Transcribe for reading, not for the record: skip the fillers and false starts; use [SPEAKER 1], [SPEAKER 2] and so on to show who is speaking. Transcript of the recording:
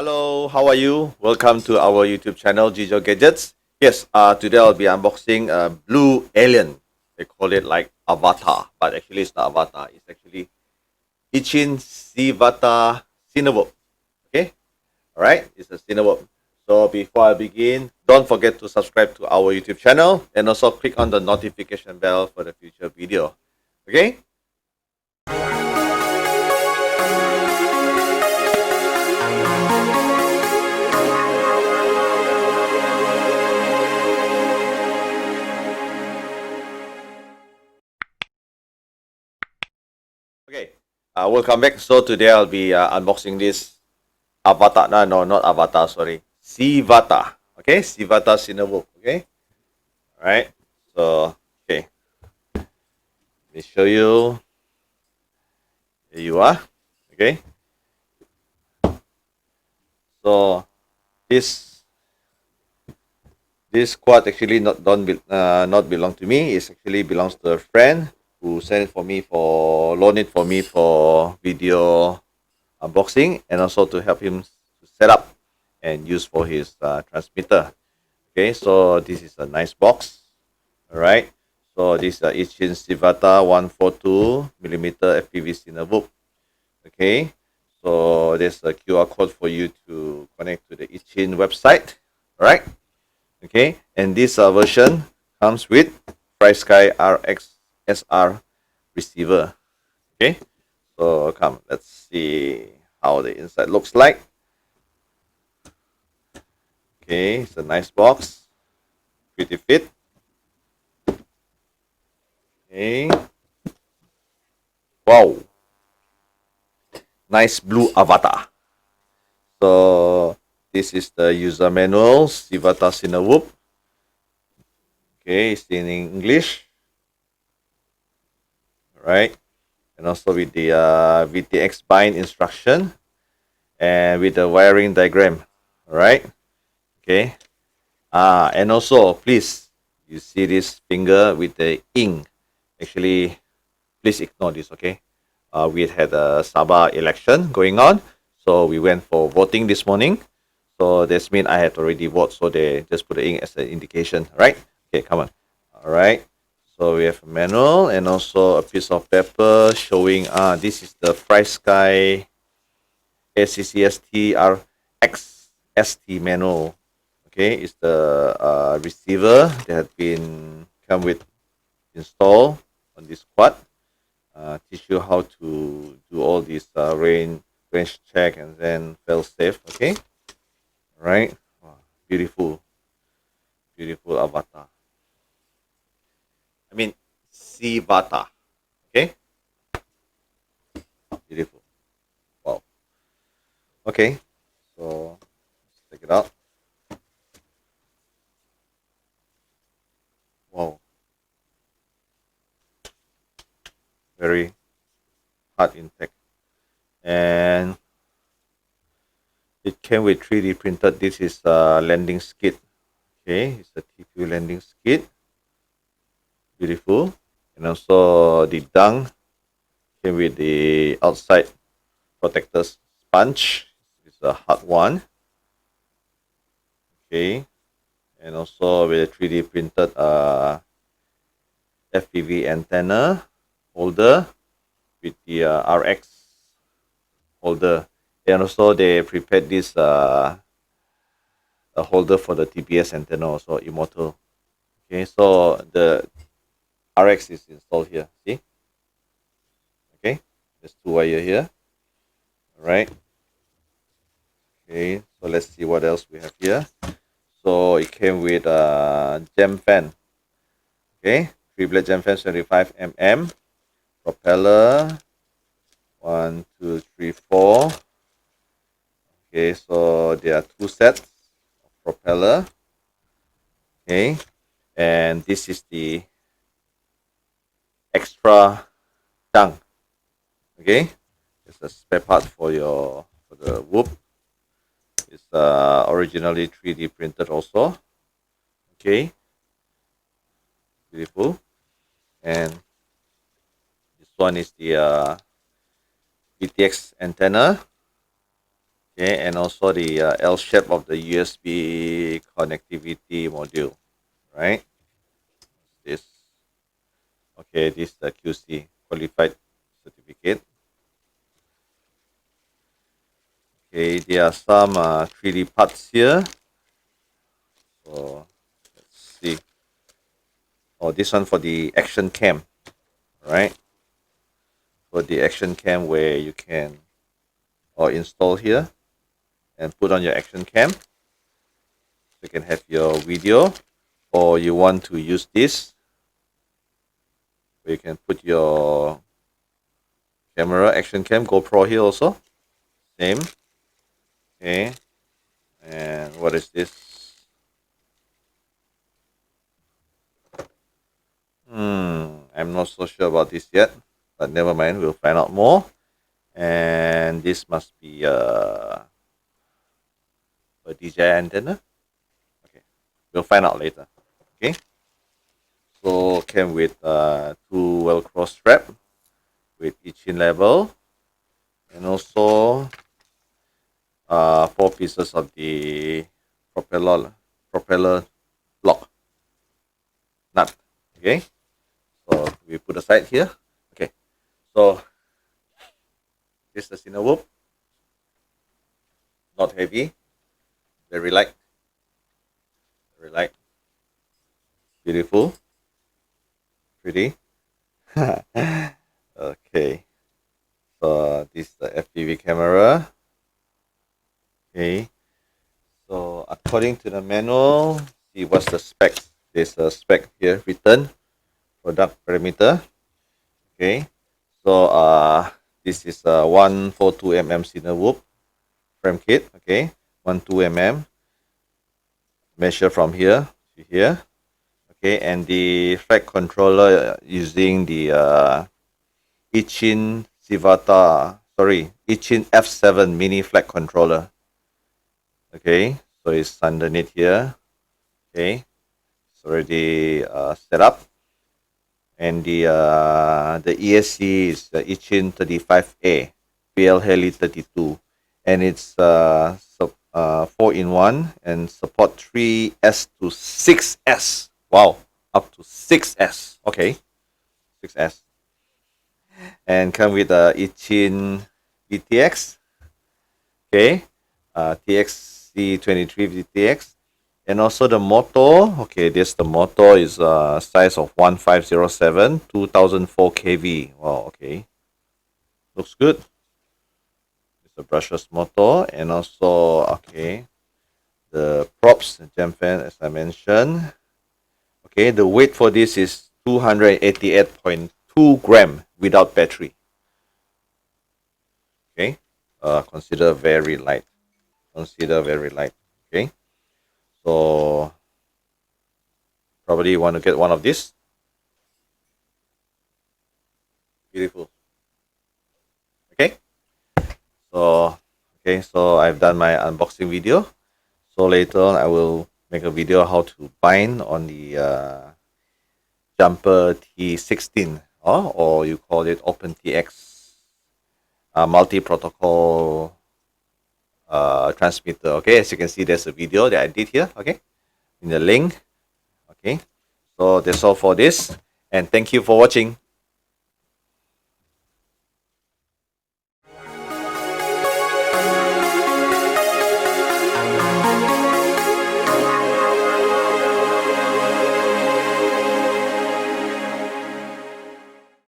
[SPEAKER 1] Hello, how are you? Welcome to our YouTube channel, GIJO Gadgets. Yes, today I'll be unboxing a blue alien. They call it like Avatar, but actually it's not Avatar. It's actually EACHINE CVATAR Cinewhoop. Okay, all right, it's a Cinewhoop. So before I begin, don't forget to subscribe to our YouTube channel and also click on the notification bell for the future video. Okay. Okay, welcome back. So today I'll be unboxing this Avatar. No, not Avatar. Sorry, CVATAR. Okay, CVATAR Cinewhoop. Okay, all right. So okay, let me show you. Here you are. Okay. So this quad actually not belong to me. It actually belongs to a friend who sent it for me loan it for me for video unboxing and also to help him to set up and use for his transmitter. Okay, so this is a nice box. All right. So this is EACHINE CVATAR 142mm FPV Cinewhoop. Okay. So there's a QR code for you to connect to the EACHINE website. All right. Okay, and this version comes with FlySky RX SR receiver. Okay, so let's see how the inside looks like. Okay, it's a nice box, pretty fit. Okay, wow, nice blue avatar. So this is the user manual, CVATAR Cinewhoop. Okay, it's in English. All right, and also with the VTX bind instruction and with the wiring diagram. All right. Okay. And also, please, you see this finger with the ink. Actually, please ignore this, okay? We had a Sabah election going on, so we went for voting this morning. So this means I had already voted, so they just put the ink as an indication, right? Okay, come on. All right. So we have a manual and also a piece of paper showing this is the FlySky ACCST RXST manual. Okay, it's the receiver that had been come with install on this quad. Teach you how to do all these range check and then fail safe. Okay, all right. Wow, beautiful avatar. I mean, CVATAR. Okay, beautiful. Wow. Okay, so let's take it out. Wow. Very hard intake. And it came with 3D printed. This is a landing skid. Okay, it's a TPU landing skid. Beautiful. And also the dung came with the outside protector sponge. It's a hard one. Okay. And also with a 3D printed FPV antenna holder with the RX holder. And also they prepared this a holder for the TPS antenna, also Immortal. Okay, so the RX is installed here. See? Okay, there's two wire here. All right. Okay, so let's see what else we have here. So it came with a jam fan. Okay, 3-blade jam fan, 75mm. Propeller, 1, 2, 3, 4. Okay, so there are 2 sets of propeller. Okay, and this is the extra tongue. Okay, it's a spare part for the whoop. It's originally 3D printed also. Okay, beautiful. And this one is the VTX antenna. Okay, and also the L shape of the USB connectivity module, right? This, okay, this is the QC qualified certificate. Okay, there are some 3D parts here. So let's see. Oh, this one for the action cam, right? For the action cam where you can install here and put on your action cam. You can have your video, or you want to use this where you can put your camera, action cam, GoPro here also. Same. Okay. And what is this? I'm not so sure about this yet, but never mind, we'll find out more. And this must be a DJI antenna. Okay, we'll find out later. Okay, so came with two Velcro strap with EACHINE label, and also 4 pieces of the propeller lock nut. Okay, so we put aside here. Okay, so this is the Cinewhoop. Not heavy, very light, beautiful, pretty. Okay, so this is the FPV camera. Okay, so according to the manual, see what's the specs. There's a spec here written, product parameter. Okay, so this is a 142 mm Cinewhoop frame kit. Okay, 12 mm. Measure from here to here. Okay, and the flight controller using the EACHINE EACHINE F7 mini flight controller. Okay, so it's underneath here. Okay, it's already set up. And the ESC is the EACHINE 35A PL Heli 32, and it's 4-in-1 and support 3S to 6S. Wow, up to 6S. Okay, 6S. And come with the EACHINE VTX. Okay, TXC23 VTX. And also the motor. Okay, this the motor is size of 1507, 2004 kV. Wow, okay. Looks good. It's a brushless motor. And also, okay, the props, the jam fan, as I mentioned. Okay, the weight for this is 288.2 gram without battery. Okay, consider very light. Okay, so probably you want to get one of these. Beautiful. Okay, so I've done my unboxing video. So later on I will make a video how to bind on the Jumper T16, or you call it OpenTX multi-protocol transmitter. Okay, as you can see, there's a video that I did here, okay, in the link. Okay, so that's all for this, and thank you for watching.